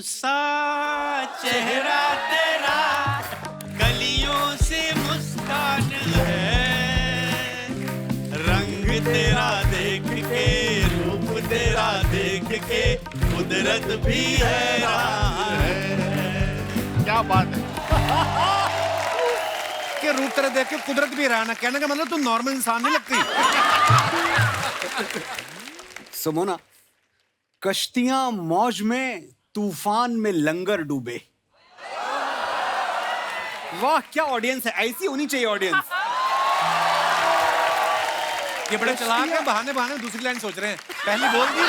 सा चेहरा तेरा, कलियों से मुस्कान है, रंग तेरा देख के, रूप तेरा देख के, कुदरत भी हैरान है। क्या बात है कि रूप तेरा देख के कुदरत भी हैरान है, कहने का मतलब तू नॉर्मल इंसान नहीं लगती। सुमोना, कश्तियां मौज में, तूफान में लंगर डूबे। वाह क्या ऑडियंस है, ऐसी होनी चाहिए ऑडियंस। ये बड़े चालाक हैं, बहाने बहाने दूसरी लाइन सोच रहे हैं, पहली बोल दी।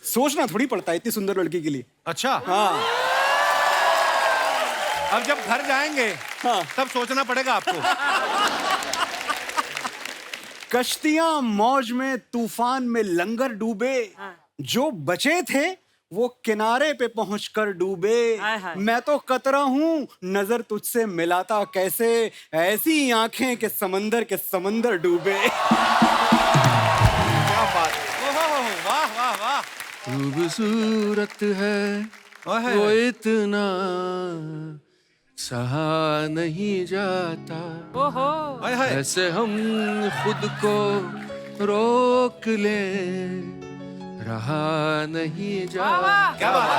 सोचना थोड़ी पड़ता है इतनी सुंदर लड़की के लिए। अच्छा हाँ अब जब घर जाएंगे हाँ। तब सोचना पड़ेगा आपको। कश्तियां मौज में, तूफान में लंगर डूबे, जो बचे थे वो किनारे पे पहुंचकर डूबे। मैं तो कतरा हूँ, नजर तुझसे मिलाता कैसे, ऐसी आंखें के समंदर डूबे। क्या बात है। वाह वाह वाह। खूबसूरत है वो इतना, सहा नहीं जाता, हाय हाय। ऐसे हम खुद को रोक ले, रहा नहीं जाता। क्या बात है।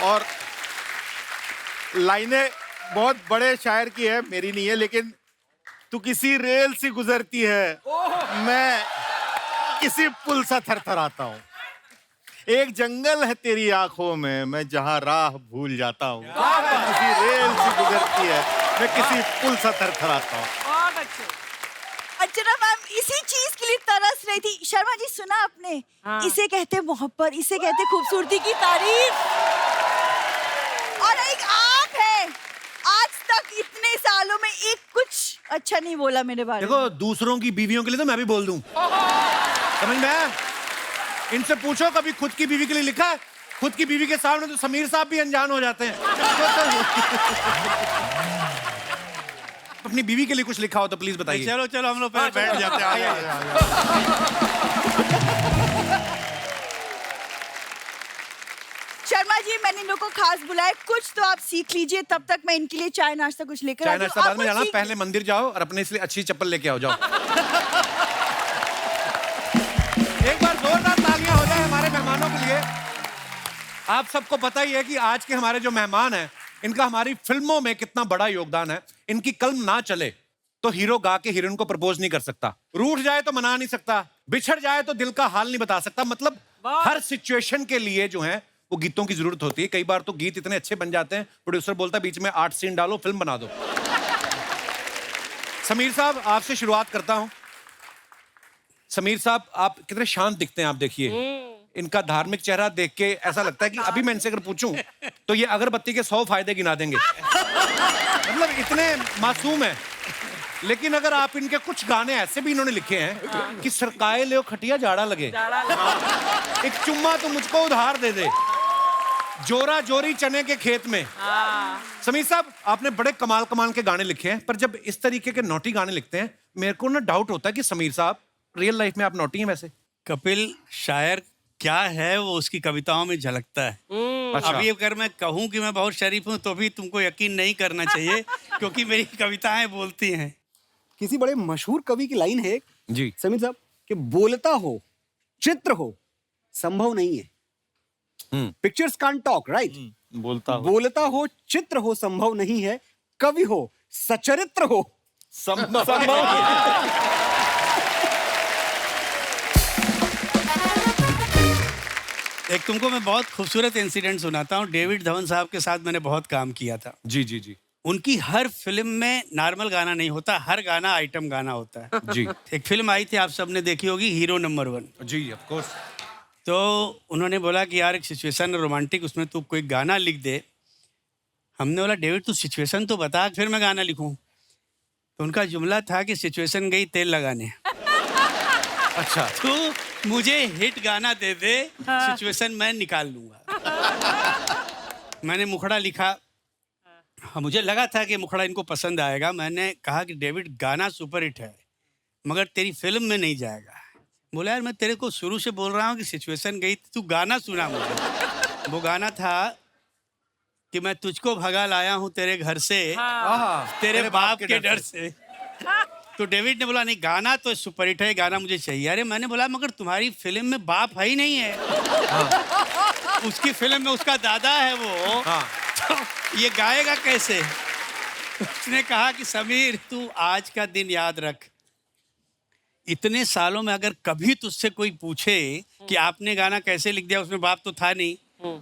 और लाइनें बहुत बड़े शायर की है, मेरी नहीं है, लेकिन तू किसी रेल से गुजरती है, मैं किसी पुल सा थरथराता हूँ। एक जंगल है तेरी आंखों में, मैं जहाँ राह भूल जाता हूँ। किसी रेल से गुजरती है, मैं किसी पुल सा थरथराता हूँ। बहुत अच्छे। अर्चना मैम इसी चीज के लिए तरस रही थी। शर्मा जी सुना आपने? इसे कहते मोहब्बत, इसे कहते खूबसूरती की तारीफ। और एक आप है, आज तक इतने सालों में एक कुछ अच्छा नहीं बोला मेरे बारे में। देखो दूसरों की बीवियों के लिए तो मैं भी बोल दूं, समझ में आया? इनसे पूछो कभी खुद की बीवी के लिए लिखा है? खुद की बीवी के सामने तो समीर साहब भी अनजान हो जाते हैं। अपनी बीवी के लिए कुछ लिखा हो तो प्लीज बताइए। चलो चलो हम लोग बैठ जाते हैं। शर्मा जी मैंने इन लोगों को खास बुलाया, कुछ तो आप सीख लीजिए, तब तक मैं इनके लिए चाय नाश्ता कुछ लेकर चाय आती हूँ। नाश्ता बाद में आप जाना, कुछ पहले मंदिर जाओ और अपने इसलिए अच्छी चप्पल लेके आओ। जाओ एक बार जोरदार तालियां हो जाए हमारे मेहमानों के लिए। आप सबको पता ही है कि आज के हमारे जो मेहमान हैं, इनका हमारी फिल्मों में कितना बड़ा योगदान है। इनकी कलम ना चले तो हीरो गा के हीरोइन को प्रपोज नहीं कर सकता, रूठ जाए तो मना नहीं सकता, बिछड़ जाए तो दिल का हाल नहीं बता सकता। मतलब हर सिचुएशन के लिए जो है वो गीतों की जरूरत होती है। कई बार तो गीत इतने अच्छे बन जाते हैं, प्रोड्यूसर बोलता है बीच में 8 सीन डालो, फिल्म बना दो। समीर साहब आपसे शुरुआत करता हूं। समीर साहब आप कितने शांत दिखते हैं, आप देखिए इनका धार्मिक चेहरा देख के ऐसा लगता है कि अभी मैं इनसे अगर पूछूं तो ये अगरबत्ती के 100 फायदे गिना देंगे। मतलब इतने मासूम हैं। लेकिन अगर आप इनके कुछ गाने ऐसे भी इन्होंने लिखे हैं कि सरकाए ले खटिया जाड़ा लगे, एक चुम्मा तो मुझको उधार दे दे, जोरा जोरी चने के खेत में। समीर साहब आपने बड़े कमाल कमाल के गाने लिखे हैं, पर जब इस तरीके के नोटी गाने लिखते हैं मेरे को ना डाउट होता है कि समीर साहब रियल लाइफ में आप नोटी हैं वैसे? कपिल शायर क्या है वो उसकी कविताओं में झलकता है। अच्छा। अभी अगर मैं कहूँ कि मैं बहुत शरीफ हूँ तो भी तुमको यकीन नहीं करना चाहिए क्योंकि मेरी कविताएं बोलती हैं। किसी बड़े मशहूर कवि की लाइन है जी समीर साहब कि बोलता हो चित्र हो संभव नहीं है। Pictures can't talk, right? बोलता हो चित्र हो संभव नहीं है, कवि हो सचरित्र हो संभव एक तुमको मैं बहुत खूबसूरत इंसिडेंट सुनाता हूँ। डेविड धवन साहब के साथ मैंने बहुत काम किया था। जी जी जी उनकी हर फिल्म में नॉर्मल गाना नहीं होता, हर गाना आइटम गाना होता है। जी एक फिल्म आई थी आप सबने देखी होगी, हीरो नंबर 1। जी ऑफ कोर्स। तो उन्होंने बोला कि यार एक सिचुएशन रोमांटिक, उसमें तू कोई गाना लिख दे। हमने बोला डेविड तू सिचुएशन तो बता फिर मैं गाना लिखूं। तो उनका जुमला था कि सिचुएशन गई तेल लगाने। अच्छा तू मुझे हिट गाना दे दे, सिचुएशन मैं निकाल लूंगा। मैंने मुखड़ा लिखा। हाँ, मुझे लगा था कि मुखड़ा इनको पसंद आएगा। मैंने कहा कि डेविड गाना सुपर हिट है मगर तेरी फिल्म में नहीं जाएगा। बोला यार मैं तेरे को शुरू से बोल रहा हूँ कि सिचुएशन गई थी, तू गाना सुना मुझे। वो गाना था कि मैं तुझको भगा लाया हूँ तेरे घर से, तेरे बाप के डर से। तो डेविड ने बोला नहीं गाना तो सुपरहिट है, गाना मुझे चाहिए। अरे मैंने बोला मगर तुम्हारी फिल्म में बाप है ही नहीं है। उसकी फिल्म में उसका दादा है वो, तो ये गाएगा कैसे? उसने कहा कि समीर तू आज का दिन याद रख, इतने सालों में अगर कभी तुझसे कोई पूछे कि आपने गाना कैसे लिख दिया, उसमें बाप तो था नहीं,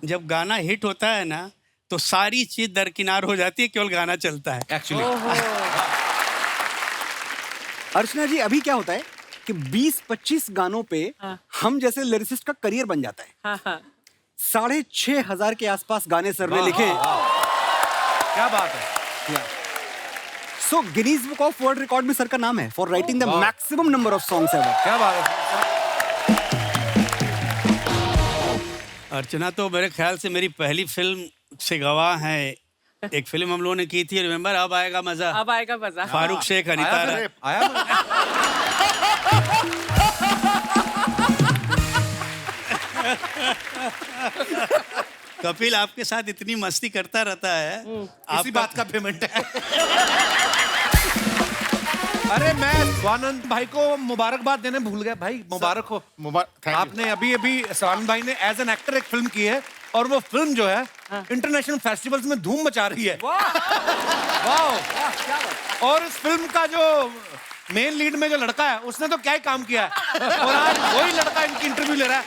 जब गाना हिट होता है ना तो सारी चीज दरकिनार हो जाती है, केवल गाना चलता है। एक्चुअली अर्चना जी अभी क्या होता है कि 20-25 गानों पे हम जैसे लिरिसिस्ट का करियर बन जाता है। 6,500 के आसपास गाने सर ने लिखे। क्या बात है। So Guinness book of world record में सर का नाम है for writing the maximum number of songs ever. क्या बात है। अर्चना तो मेरे ख्याल से मेरी पहली फिल्म से गवाह है। एक फिल्म हम लोगों ने की थी, रिमेम्बर, अब आएगा मजा। अब आएगा मजा। फारूक शेख, अनीता राय। कपिल आपके साथ इतनी मस्ती करता रहता है, इसी बात का पेमेंट है। अरे मैं स्वानंद भाई को मुबारकबाद देने भूल गया। भाई मुबारक हो। आपने अभी अभी स्वानंद भाई ने एज एन एक्टर एक फिल्म की है और वो फिल्म जो है इंटरनेशनल फेस्टिवल्स में धूम मचा रही है। वाह। और इस फिल्म का जो मेन लीड में जो लड़का है उसने तो क्या ही काम किया है, और आज वही लड़का इनकी इंटरव्यू ले रहा है।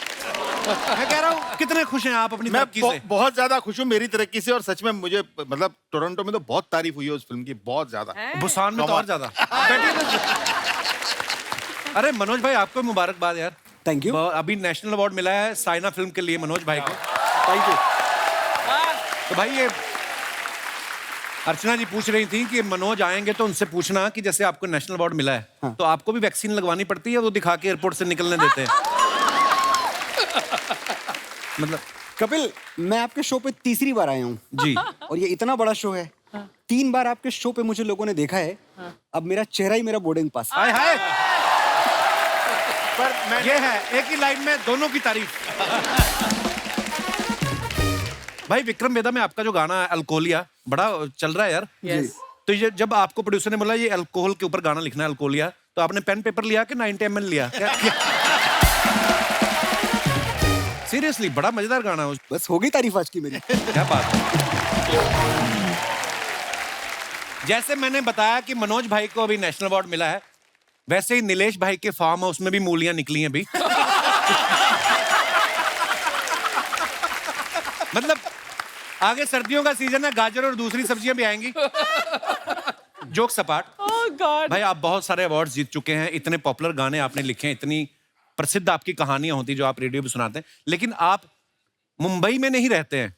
मैं कह रहा हूँ कितने खुश हैं आप अपनी तरक्की से? बहुत ज्यादा खुश हूँ मेरी तरक्की से, और सच में मुझे मतलब टोरंटो में तो बहुत तारीफ हुई है उस फिल्म की, बहुत ज्यादा। बुसान में तो और ज्यादा। अरे मनोज भाई आपको मुबारकबाद यार। Thank you. अभी नेशनल अवार्ड मिला है साइना फिल्म के लिए मनोज भाई को। Thank you. तो भाई ये अर्चना जी पूछ रही थी कि मनोज आएंगे तो उनसे पूछना कि जैसे आपको नेशनल अवार्ड मिला है तो आपको भी वैक्सीन लगवानी पड़ती है, वो दिखा के एयरपोर्ट से निकलने देते हैं। मतलब कपिल मैं आपके शो पे तीसरी बार आया हूँ जी, और ये इतना बड़ा शो है। 3 बार आपके शो पे मुझे लोगों ने देखा है। अब मेरा चेहरा ही मेरा बोर्डिंग पास। हाय हाय। पर ये है एक ही लाइन में दोनों की तारीफ। भाई विक्रम वेदा में आपका जो गाना है अल्कोहलिया बड़ा चल रहा है यार। Yes. तो ये जब आपको प्रोड्यूसर ने बोला ये अल्कोहल के ऊपर गाना लिखना है अल्कोहलिया, तो आपने पेन पेपर लिया कि 90 ml लिया? सीरियसली बड़ा मजेदार गाना है। बस हो गई तारीफ आज की मेरी। क्या बात है। जैसे मैंने बताया कि मनोज भाई को अभी नेशनल अवार्ड मिला है, वैसे ही नीलेश भाई के फार्म हाउस में भी मूलियां निकली हैं अभी। मतलब आगे सर्दियों का सीजन है, गाजर और दूसरी सब्जियां भी आएंगी। जोक सपाट। Oh God. भाई आप बहुत सारे अवार्ड्स जीत चुके हैं, इतने पॉपुलर गाने आपने लिखे हैं, इतनी प्रसिद्ध आपकी कहानियां होती जो आप रेडियो पे सुनाते हैं, लेकिन आप मुंबई में नहीं रहते हैं,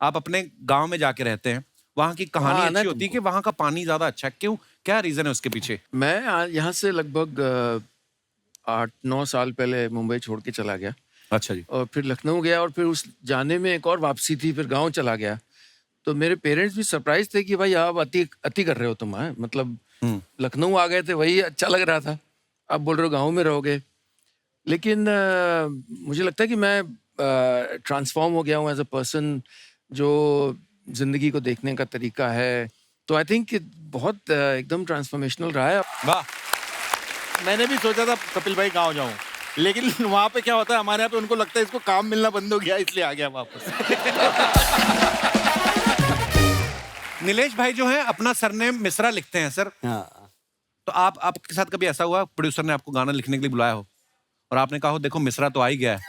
आप अपने गांव में जाके रहते हैं। वहां की कहानी हाँ, अच्छी होती है कि वहां का पानी ज्यादा अच्छा है। क्यों, क्या रीजन है उसके पीछे? मैं यहाँ से लगभग 8-9 साल पहले मुंबई छोड़ के चला गया, अच्छा जी। और फिर लखनऊ गया, और फिर उस जाने में एक और वापसी थी, फिर गांव चला गया। तो मेरे पेरेंट्स भी सरप्राइज थे कि भाई आप अति कर रहे हो तुम। मतलब लखनऊ आ गए थे, वही अच्छा लग रहा था, आप बोल रहे हो गाँव में रहोगे। लेकिन मुझे लगता है कि मैं ट्रांसफॉर्म हो गया हूँ एज अ पर्सन, जो जिंदगी को देखने का तरीका है। तो आई थिंक बहुत एकदम ट्रांसफॉर्मेशनल रहा है। वाह। मैंने भी सोचा था कपिल भाई गाँव जाऊं, लेकिन वहां पे क्या होता है, हमारे यहाँ पे उनको लगता है इसको काम मिलना बंद हो गया, इसलिए आ गया वापस। नीलेश भाई जो है अपना सरनेम मिश्रा लिखते हैं सर। हाँ। तो आपके साथ कभी ऐसा हुआ प्रोड्यूसर ने आपको गाना लिखने के लिए बुलाया हो और आपने कहा हो देखो मिश्रा तो आ ही गया है?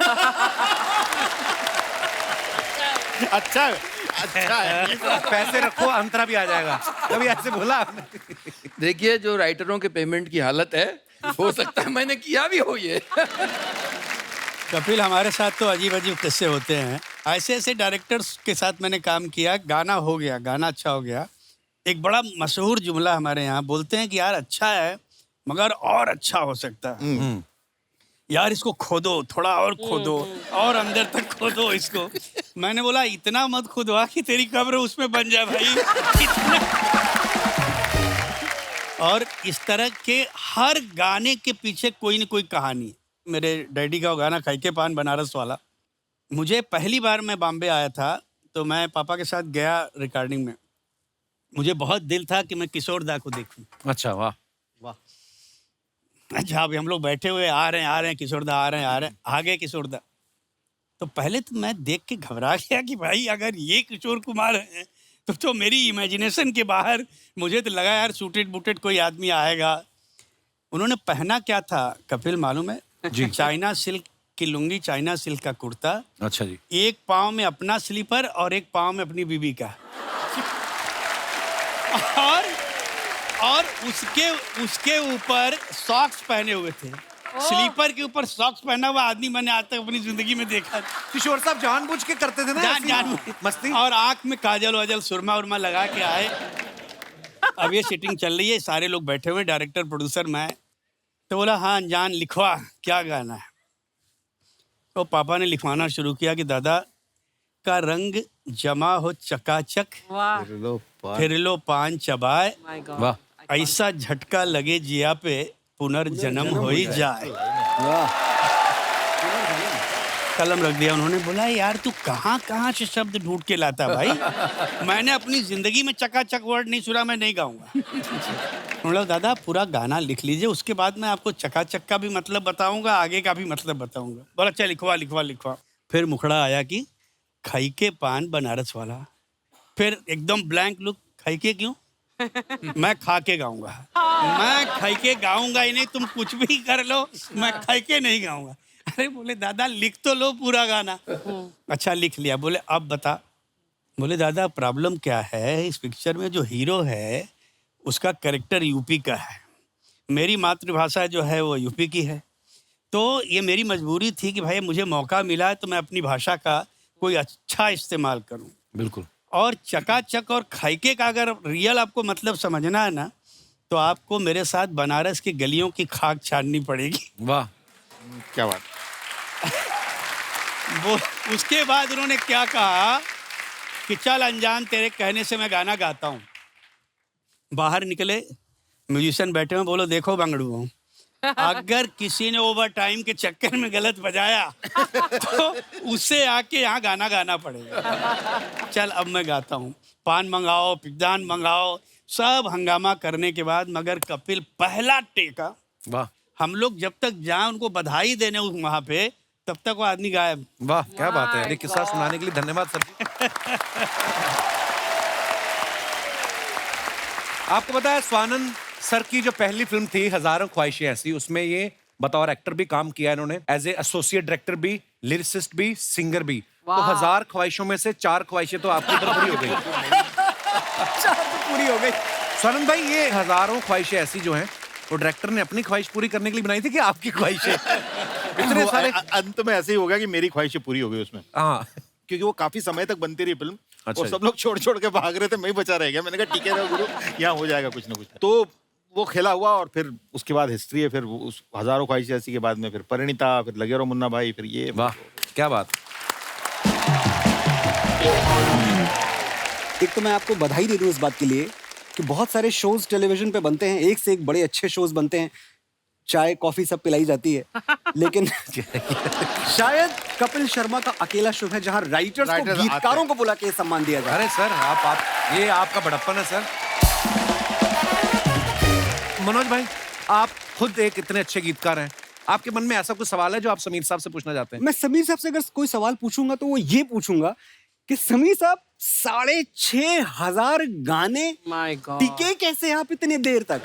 अच्छा है। पैसे रखो अंतरा भी आ जाएगा, कभी ऐसे बोला आपने? देखिए जो राइटरों के पेमेंट की हालत है, हो सकता है मैंने किया भी हो ये। कपिल हमारे साथ तो अजीब अजीब किस्से होते हैं। ऐसे ऐसे डायरेक्टर्स के साथ मैंने काम किया, गाना हो गया, गाना अच्छा हो गया। एक बड़ा मशहूर जुमला हमारे यहाँ बोलते हैं कि यार अच्छा है मगर और अच्छा हो सकता है, यार इसको खोदो, थोड़ा और खोदो, और अंदर तक खोदो इसको। मैंने बोला इतना मत खुदवा कि तेरी कब्र उसमें बन जाए भाई। इतना। और इस तरह के हर गाने के पीछे कोई न कोई कहानी है। मेरे डैडी का वो गाना खाई के पान बनारस वाला। मुझे पहली बार मैं बॉम्बे आया था तो मैं पापा के साथ गया रिकॉर्डिंग में। मुझे बहुत दिल था कि मैं किशोर दा को देखूं। अच्छा, वाह। अच्छा, अभी हम लोग बैठे हुए आ रहे हैं किशोर दा आ रहे हैं आ गए किशोर दा। तो पहले तो मैं देख के घबरा गया कि भाई अगर ये किशोर कुमार हैं तो मेरी इमेजिनेशन के बाहर। मुझे तो लगा यार सूटेड बूटेड कोई आदमी आएगा। उन्होंने पहना क्या था कपिल मालूम है? जी। चाइना सिल्क की लुंगी, चाइना सिल्क का कुर्ता, अच्छा जी। एक पाँव में अपना स्लीपर और एक पाँव में अपनी बीबी का। और उसके ऊपर सॉक्स पहने हुए थे। स्लीपर के ऊपर सॉक्स पहना हुआ आदमी मैंने आज तक अपनी जिंदगी में देखा। किशोर साहब जानबूझ के करते थे ना जान मस्ती। और आंख में काजल वाजल सुरमा उरमा लगा के आए। अब ये सीटिंग चल रही है, सारे लोग बैठे हुए, डायरेक्टर प्रोड्यूसर मैं। तो बोला हाँ अनजान लिखवा क्या गाना है। तो पापा ने लिखवाना शुरू किया कि दादा का रंग जमा हो चकाचक, फिर लो पान चबाए, वाह। ऐसा झटका लगे जिया पे पुनर्जन्म हो ही जाए। कलम रख दिया उन्होंने। बोला यार तू कहाँ से शब्द ढूंढ के लाता भाई। मैंने अपनी जिंदगी में चकाचक वर्ड नहीं सुना, मैं नहीं गाऊंगा। बोला दादा पूरा गाना लिख लीजिए, उसके बाद मैं आपको चकाचक का भी मतलब बताऊंगा, आगे का भी मतलब बताऊंगा। बोला अच्छा लिखवा। फिर मुखड़ा आया कि खाई के पान बनारस वाला। फिर एकदम ब्लैंक लुक, खाई के क्यों? मैं खा के गाऊंगा। मैं खाई के गाऊंगा ही नहीं, तुम कुछ भी कर लो, मैं खाई के नहीं गाऊंगा। अरे बोले दादा लिख तो लो पूरा गाना। अच्छा लिख लिया। बोले अब बता। बोले दादा प्रॉब्लम क्या है, इस पिक्चर में जो हीरो है उसका कैरेक्टर यूपी का है, मेरी मातृभाषा जो है वो यूपी की है। तो ये मेरी मजबूरी थी कि भाई मुझे मौका मिला है तो मैं अपनी भाषा का कोई अच्छा इस्तेमाल करूं। बिल्कुल। और चकाचक और खाइके का अगर रियल आपको मतलब समझना है ना तो आपको मेरे साथ बनारस की गलियों की खाक छाननी पड़ेगी। वाह, क्या बात। वो उसके बाद उन्होंने क्या कहा कि चल अनजान तेरे कहने से मैं गाना गाता हूँ। बाहर निकले, म्यूजिशियन बैठे हुए, बोलो देखो बंगड़ू अगर किसी ने ओवर टाइम के चक्कर में गलत बजाया तो उससे आके यहाँ गाना गाना पड़ेगा। चल अब मैं गाता हूँ। पान मंगाओ, पिकदान मंगाओ, सब हंगामा करने के बाद मगर कपिल पहला टेका। वाह, हम लोग जब तक जाए उनको बधाई देने वहाँ पे, तब तक वो आदमी गायब। वाह, क्या बात है। ये किस्सा सुनाने के लिए धन्यवाद सर जी। आपको पता है स्वानंद सर की जो पहली फिल्म थी हजारों ख्वाहिशें ऐसी, उसमें ये बतौर एक्टर भी काम किया इन्होंने, एज ए एसोसिएट डायरेक्टर भी, लिरिसिस्ट भी, सिंगर भी। तो 1000 ख्वाहिशों में से 4 ख्वाहिशें तो आपकी उधर पूरी हो गई। 4 तो पूरी हो गई। स्वानंद भाई ये हजारों ख्वाहिशें ऐसी जो हैं वो डायरेक्टर ने अपनी ख्वाहिश पूरी करने के लिए बनाई थी कि आपकी ख्वाहिशें? इतने सारे अंत में ऐसे ही हो गया कि मेरी ख्वाहिशें पूरी हो गई उसमें। हाँ, क्योंकि वो काफी समय तक बनती रही फिल्म। अच्छा और सब लोग छोड़ के भाग रहे थे, मैं ही बचा रह गया। मैंने कहा ठीक है गुरु, यहाँ हो जाएगा कुछ ना कुछ। तो वो खेला हुआ और फिर उसके बाद हिस्ट्री है। फिर उस हजारों ख्वाहिशें ऐसी के बाद में फिर परिणीता, फिर लगे रहो मुन्ना भाई, फिर ये। वाह, क्या बात। एक तो मैं आपको बधाई दे दूं इस बात के लिए कि बहुत सारे शोज टेलीविजन पे बनते हैं, एक से एक बड़े अच्छे शोज बनते हैं, चाय कॉफी सब पिलाई जाती है, लेकिन शायद कपिल शर्मा का अकेला शो है जहां राइटर्स को, गीतकारों को बुला के सम्मान दिया जाए। अरे सर आप ये आपका बड़प्पन है सर। मनोज भाई आप खुद एक इतने अच्छे गीतकार हैं, आपके मन में ऐसा कुछ सवाल है जो आप समीर साहब से पूछना चाहते हैं? मैं समीर साहब से अगर कोई सवाल पूछूंगा तो वो ये पूछूंगा कि समीर साहब 6500 गाने टिके कैसे आप इतने देर तक?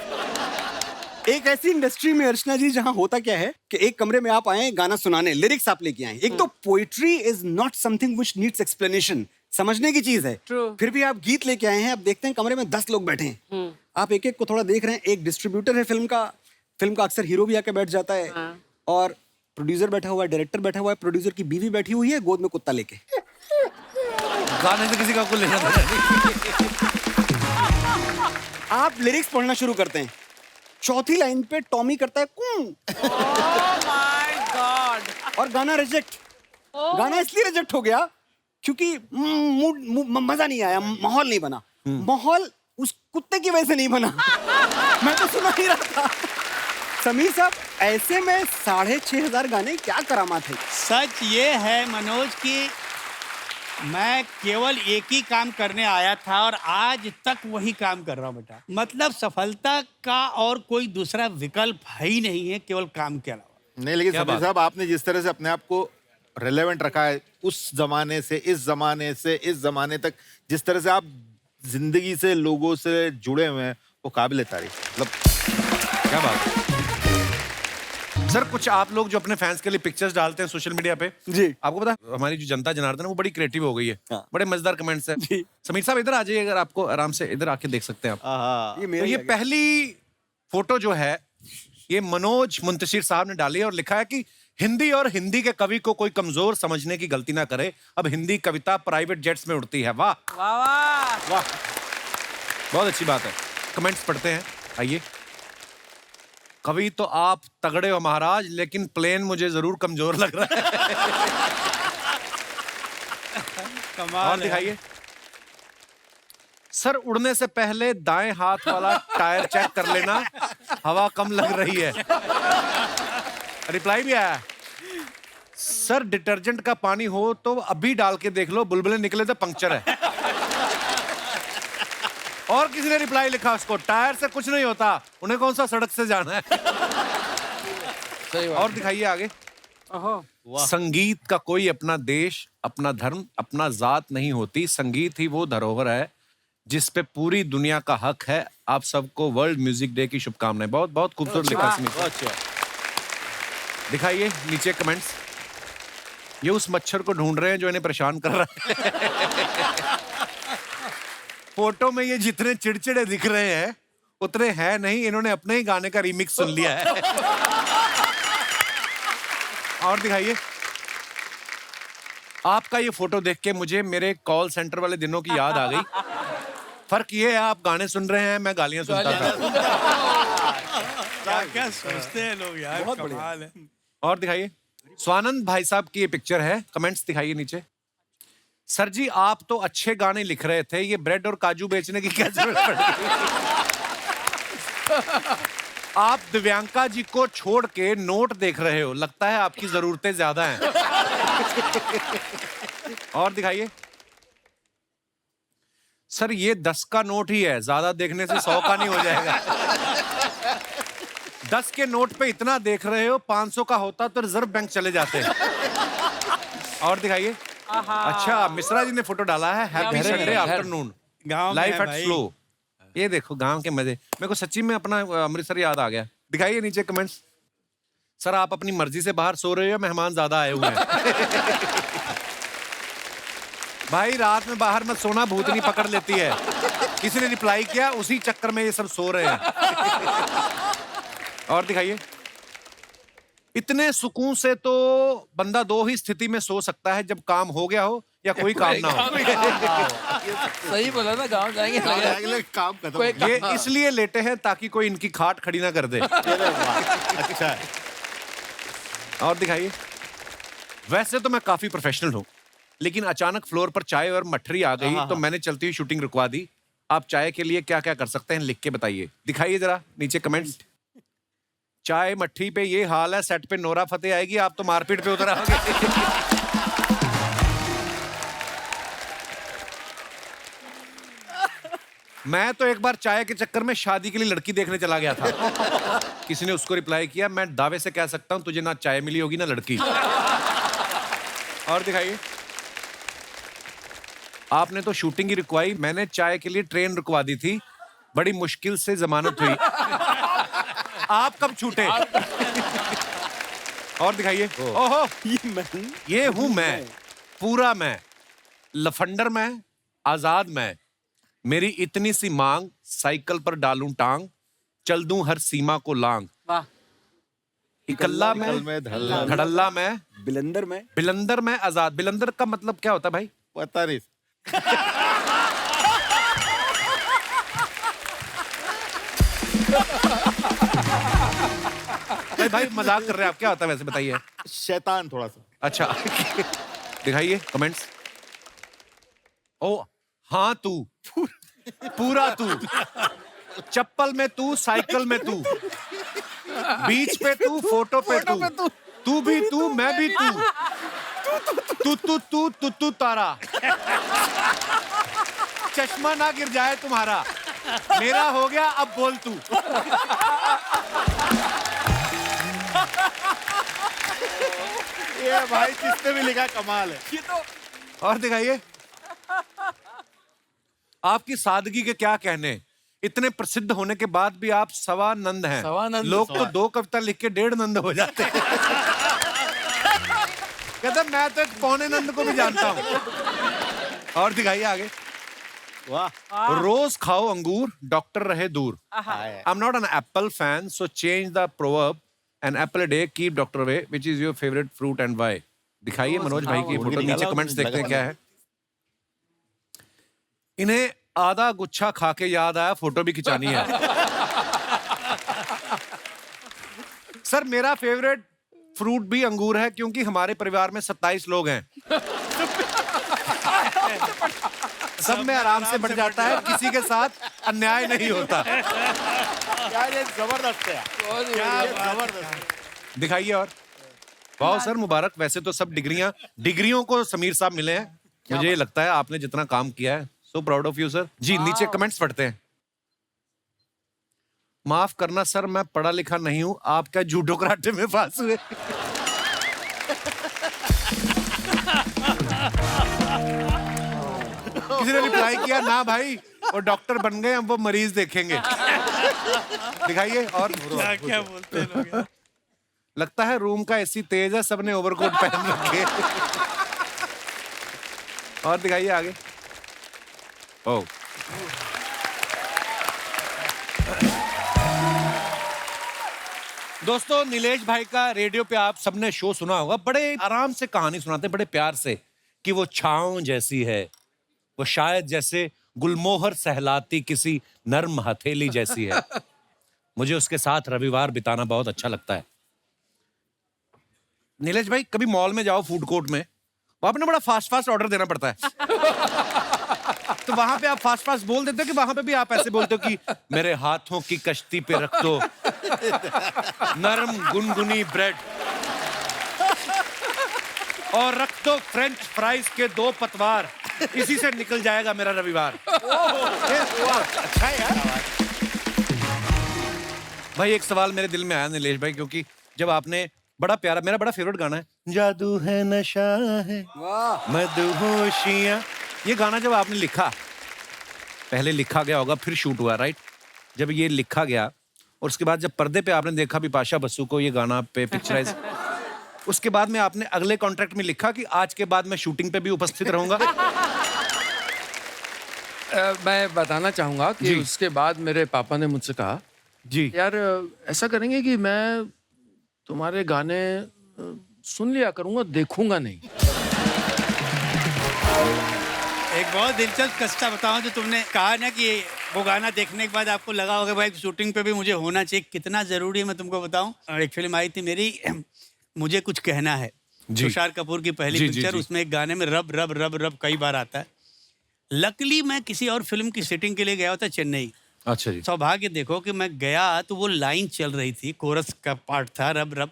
एक ऐसी इंडस्ट्री में अर्चना जी जहां होता क्या है कि एक कमरे में आप आए गाना सुनाने, लिरिक्स आप लेके आए। एक तो poetry is not something which needs explanation, समझने की चीज है। फिर भी आप गीत लेके आए हैं, आप देखते हैं कमरे में 10 लोग बैठे हैं, आप एक एक को थोड़ा देख रहे हैं। एक डिस्ट्रीब्यूटर है फिल्म का अक्सर हीरो भी आके बैठ जाता है, और प्रोड्यूसर बैठा हुआ है, डायरेक्टर बैठा हुआ है, प्रोड्यूसर की बीवी बैठी हुई है गोद में कुत्ता लेके। गाने से किसी का कुछ लेना देना नहीं। आप लिरिक्स पढ़ना शुरू करते हैं, चौथी लाइन पे टॉमी करता है कूं। और गाना रिजेक्ट। गाना इसलिए रिजेक्ट हो गया क्योंकि मजा नहीं आया, माहौल नहीं बना। माहौल उस कुत्ते की वजह से नहीं बना। मैं तो सुना ही रहा था। समीर साहब, ऐसे में 6,500 गाने क्या करामात है? सच ये है मनोज कि मैं केवल एक ही काम करने आया था और आज तक वही काम कर रहा हूँ बेटा। मतलब सफलता का और कोई दूसरा विकल्प है ही नहीं है केवल काम के अलावा। नहीं, लेकिन क्या समीर बात? साहब, आपने जिस तरह से अपने आप को रिलेवेंट रखा है, उस जमाने से इस जमाने से इस जमाने तक, जिस तरह से आप जिंदगी से लोगों से जुड़े हुए हैं, वो काबिल तारीफ। मतलब क्या बात है सर। कुछ आप लोग जो अपने फैंस के लिए पिक्चर्स डालते हैं सोशल मीडिया पे, जी। आपको पता है हमारी जो जनता जनार्दन है वो बड़ी क्रिएटिव हो गई है। हाँ। बड़े मजेदार कमेंट्स है। जी। समीर साहब इधर आ जाइए, अगर आपको आराम से इधर आके देख सकते हैं आप। आहा, ये तो मेरा ये ही आ गया। पहली फोटो जो है ये मनोज मुंतशिर साहब ने डाली है और लिखा है कि हिंदी और हिंदी के कवि को कोई कमजोर समझने की गलती ना करे, अब हिंदी कविता प्राइवेट जेट्स में उड़ती है। वाह वाह वाह। वाह, बहुत अच्छी बात है। कमेंट्स पढ़ते हैं, आइए। कवि तो आप तगड़े हो महाराज, लेकिन प्लेन मुझे जरूर कमजोर लग रहा है। कमाल और है। दिखाइए। सर उड़ने से पहले दाएं हाथ वाला टायर चेक कर लेना, हवा कम लग रही है। रिप्लाई भी आया। सर डिटर्जेंट का पानी हो तो अभी डाल के देख लो, बुलबुले निकले तो पंक्चर है। और किसी ने रिप्लाई लिखा उसको, टायर से कुछ नहीं होता, उन्हें कौन सा सड़क से जाना है। सही बात। और दिखाइए आगे। संगीत का कोई अपना देश, अपना धर्म, अपना जात नहीं होती, संगीत ही वो धरोहर है जिस पे पूरी दुनिया का हक है। आप सबको वर्ल्ड म्यूजिक डे की शुभकामनाएं। बहुत बहुत खूबसूरत लिखा है समीर साहब। दिखाइए नीचे कमेंट्स। ये उस मच्छर को ढूंढ रहे हैं जो इन्हें परेशान कर रहा है। फोटो में ये जितने चिड़चिड़े दिख रहे हैं उतने हैं नहीं, इन्होंने अपने ही गाने का रीमिक्स सुन लिया है। और दिखाइए। आपका ये फोटो देख के मुझे मेरे कॉल सेंटर वाले दिनों की याद आ गई। फर्क ये है आप गाने सुन रहे हैं, मैं गालियां सुनता था। क्या क्या सोचते हैं लोग यार, कमाल है। और दिखाइए। स्वानंद भाई साहब की ये पिक्चर है। कमेंट्स दिखाइए नीचे। सर जी आप तो अच्छे गाने लिख रहे थे, ये ब्रेड और काजू बेचने की क्या जरूरत पड़ी। आप दिव्यांका जी को छोड़ के नोट देख रहे हो, लगता है आपकी जरूरतें ज्यादा हैं। और दिखाइए। सर ये 10 का नोट ही है, ज्यादा देखने से 100 का नहीं हो जाएगा। 10 के नोट पे इतना देख रहे हो, 500 का होता तो रिजर्व बैंक चले जाते हैं। और दिखाइए। अच्छा मिश्रा जी ने फोटो डाला है, हैप्पी घर है, संडे घर। आफ्टरनून, गाँव में लाइफ है एट भाई। फ्लो। ये देखो गांव के मजे, मेरे को सच्ची में अपना अमृतसर याद आ गया। दिखाइए नीचे कमेंट्स। सर आप अपनी मर्जी से बाहर सो रहे हो, मेहमान ज्यादा आए हुए हैं। भाई रात में बाहर मत सोना, भूतनी पकड़ लेती है। किसी ने रिप्लाई किया, उसी चक्कर में ये सब सो रहे हैं। और दिखाइए। इतने सुकून से तो बंदा 2 ही स्थिति में सो सकता है, जब काम हो गया हो या कोई काम ना हो। सही बोला ना, गाँव जाएंगे अगले काम खत्म हो कोई गया। ये इसलिए लेटे हैं ताकि कोई इनकी खाट खड़ी ना कर दे। अच्छा है। और दिखाइए। वैसे तो मैं काफी प्रोफेशनल हूं, लेकिन अचानक फ्लोर पर चाय और मठरी आ गई तो मैंने चलती हुई शूटिंग रुकवा दी। आप चाय के लिए क्या क्या कर सकते हैं लिख के बताइए। दिखाइए जरा नीचे कमेंट्स। चाय मट्ठी पे ये हाल है, सेट पे नोरा फतेह आएगी, आप तो मारपीट पे उतर आओगे। मैं तो एक बार चाय के चक्कर में शादी के लिए लड़की देखने चला गया था। किसी ने उसको रिप्लाई किया, मैं दावे से कह सकता हूं तुझे ना चाय मिली होगी ना लड़की। और दिखाइए। आपने तो शूटिंग ही रुकवाई, मैंने चाय के लिए ट्रेन रुकवा दी थी, बड़ी मुश्किल से जमानत हुई। आप कब छूटे। और दिखाइए। ओहो ये हूं मैं, पूरा मैं, लफंडर मैं, आजाद मैं, मेरी इतनी सी मांग, साइकिल पर डालूं टांग, चल दूं हर सीमा को लांग। वाह। इकल्ला मैं, में धल्ला धड़ल्ला मैं, बिलंदर में। बिलंदर मैं, आजाद। बिलंदर का मतलब क्या होता है भाई। पता नहीं। भाई मजाक कर रहे हैं आप, क्या होता है वैसे बताइए। शैतान थोड़ा सा। अच्छा। दिखाइए कमेंट्स। ओ हाँ तू, पूरा तू, चप्पल में तू, साइकिल में तू, बीच पे तू, फोटो पे तू, तू भी तू, मैं भी तू, तू तू तू तू तू तारा, चश्मा ना गिर जाए तुम्हारा, मेरा हो गया अब बोल तू। ये भाई जिसने भी लिखा कमाल है। और दिखाइए आपकी सादगी के क्या कहने, इतने प्रसिद्ध होने के बाद भी आप सवानंद हैं। सवानंद, लोग तो 2 कविता लिख के 1.5 नंद हो जाते हैं। कहता मैं तो एक पौने नंद को भी जानता हूं। और दिखाइए आगे। वाह। रोज खाओ अंगूर, डॉक्टर रहे दूर। I am not an apple fan, so change the proverb, an apple a day keep doctor away, which is your favourite fruit and why. दिखाइए मनोज भाई की फोटो, नीचे कमेंट्स देखते हैं क्या है। इन्हें आधा गुच्छा खा के याद आया फोटो भी खिंचानी है। सर मेरा फेवरेट फ्रूट भी अंगूर है क्योंकि हमारे परिवार में 27 लोग हैं। सब में आराम से बढ़ जाता है, किसी के साथ अन्याय नहीं होता। यार ये जबरदस्त है, क्या जबरदस्त है। दिखाइए और। वाह सर मुबारक। वैसे तो सब डिग्रियों को समीर साहब मिले हैं। मुझे ये लगता है आपने जितना काम किया है, so proud of you sir. जी नीचे कमेंट्स पढ़ते हैं। माफ करना सर मैं पढ़ा लिखा नहीं हूं, आप क्या जूडो कराटे में पास हुए? किसी ने रिप्लाई किया ना भाई, वो डॉक्टर बन गए, अब वो मरीज देखेंगे। दिखाइए और। क्या क्या बोलते हैं लोग यार। लगता है रूम का एसी तेज है, सबने ओवरकोट पहन रखे। और दिखाइए आगे। ओह दोस्तों, नीलेश भाई का रेडियो पे आप सबने शो सुना होगा। बड़े आराम से कहानी सुनाते, बड़े प्यार से, कि वो छांव जैसी है, वो शायद जैसे गुलमोहर सहलाती किसी नर्म हथेली जैसी है। मुझे उसके साथ रविवार बिताना बहुत अच्छा लगता है। नीलेश भाई कभी मॉल में जाओ, फूड कोर्ट में, वहां पे ना बड़ा फास्ट ऑर्डर देना पड़ता है। तो वहां पे आप फास्ट बोल देते हो कि वहां पे भी आप ऐसे बोलते हो कि मेरे हाथों की कश्ती पे रख दो नरम गुनगुनी ब्रेड और रख दो फ्रेंच फ्राइज के 2 पतवार, इसी से निकल जाएगा मेरा रविवार। अच्छा है यार। भाई एक सवाल मेरे दिल में आया नीलेश भाई, क्योंकि जब आपने बड़ा प्यारा, मेरा बड़ा फेवरेट गाना है, जादू है नशा है मदहोशियां, ये गाना जब आपने लिखा, पहले लिखा गया होगा फिर शूट हुआ, राइट? जब ये लिखा गया और उसके बाद जब पर्दे पे आपने देखा बिपाशा बसु को ये गाना पे पिक्चराइज, उसके बाद में आपने अगले कॉन्ट्रैक्ट में लिखा कि आज के बाद मैं शूटिंग पे भी उपस्थित रहूंगा। मैं बताना चाहूंगा कि उसके बाद मेरे पापा ने मुझसे कहा, जी यार ऐसा करेंगे कि मैं तुम्हारे गाने सुन लिया करूंगा, देखूंगा नहीं। एक बहुत दिलचस्प किस्सा बताऊं, जो तुमने कहा ना कि वो गाना देखने के बाद आपको लगा होगा भाई शूटिंग पे भी मुझे होना चाहिए, कितना जरूरी है मैं तुमको बताऊं। और एक फिल्म आई थी मेरी, मुझे कुछ कहना है, तुषार कपूर की पहली पिक्चर, उसमें एक गाने में रब रब रब रब कई बार आता है। लकीली मैं किसी और फिल्म की सेटिंग के लिए गया होता चेन्नई। अच्छा जी। सौभाग्य देखो कि मैं गया तो वो लाइन चल रही थी, कोरस का पार्ट था, रब रब।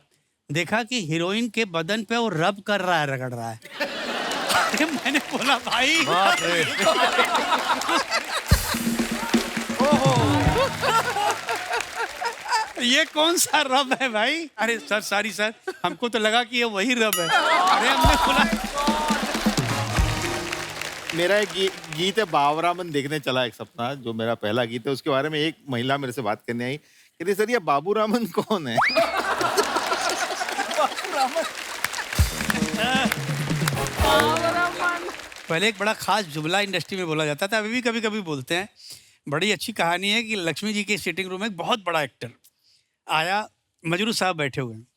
देखा कि हीरोइन के बदन पे वो रब कर रहा है, रगड़ रहा है। मैंने बोला भाई ये कौन सा रब है भाई? अरे सर सॉरी सर, हमको तो लगा कि ये वही रब है। अरे हमने बोला मेरा एक गीत है बाबूरामन देखने चला एक सप्ताह, जो मेरा पहला गीत है, उसके बारे में एक महिला मेरे से बात करने आई, कहती सर ये बाबूरामन कौन है? पहले एक बड़ा खास जुमला इंडस्ट्री में बोला जाता था, अभी भी कभी कभी बोलते हैं। बड़ी अच्छी कहानी है कि लक्ष्मी जी के सिटिंग रूम में एक बहुत बड़ा एक्टर आया, मजरू साहब बैठे हुए हैं,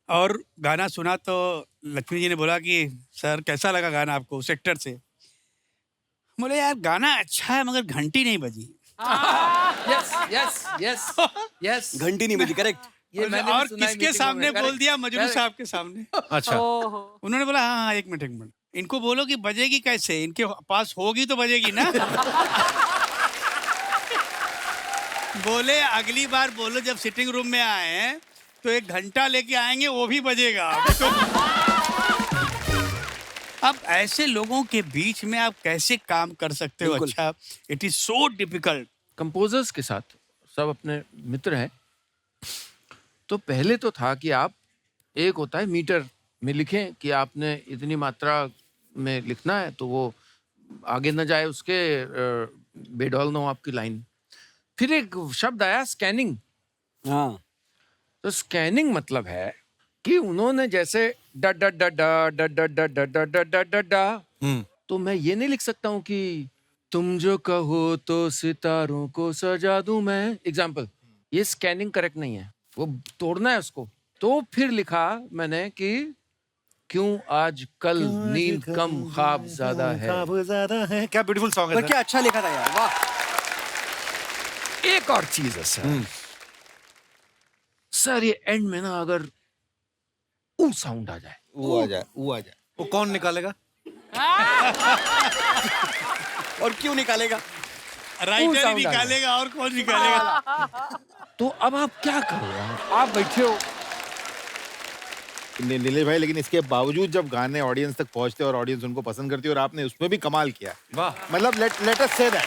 और गाना सुना तो लक्ष्मी जी ने बोला कि सर कैसा लगा गाना आपको, उस एक्टर से। बोले यार गाना अच्छा है मगर घंटी नहीं बजी। यस यस यस यस, घंटी नहीं बजी, करेक्ट। ये मैंने और भी सुना है किसके मीटिंगों सामने में, बोल दिया? मजरू correct। साहब के सामने। अच्छा। उन्होंने बोला हाँ हाँ 1 मिनट 1 मिनट, इनको बोलो कि बजेगी कैसे, इनके पास होगी तो बजेगी ना। बोले अगली बार बोलो जब सिटिंग रूम में आए हैं तो 1 घंटा लेके आएंगे, वो भी बजेगा। अभी तो अब ऐसे लोगों के बीच में आप कैसे काम कर सकते हो? अच्छा, it is so difficult. Composers के साथ सब अपने मित्र हैं, तो पहले तो था कि आप, एक होता है मीटर में लिखें कि आपने इतनी मात्रा में लिखना है, तो वो आगे न जाए उसके, बेडौल ना हो आपकी लाइन। फिर एक शब्द आया स्कैनिंग। हाँ, तो स्कैनिंग मतलब है कि उन्होंने जैसे डा डा डा डा डा डा डा डा डा डा डा डा डा, तो मैं ये नहीं लिख सकता हूँ कि तुम जो कहो तो सितारों को सजा दूं मैं। एग्जाम्पल, ये स्कैनिंग करेक्ट नहीं है, वो तोड़ना है उसको। तो फिर लिखा मैंने कि क्यों आज कल नींद कम ख्वाब ज्यादा है। क्या ब्यूटीफुल सॉन्ग है पर क्या अच्छा लिखा था यार, वाह। एक और चीज है सर, सर ये एंड में ना अगर ऊ साउंड आ जाए, वो आ जाए, वो आ जाए। वो कौन निकालेगा? और क्यों निकालेगा? राइटर sound ही आ निकालेगा, और कौन निकालेगा? तो अब आप क्या करो? आप बैठे हो, नीलेश भाई, लेकिन इसके बावजूद जब गाने ऑडियंस तक पहुंचते हैं और ऑडियंस उनको पसंद करती है, और आपने उसमें भी कमाल किया। वाह। मतलब लेट अस से दैट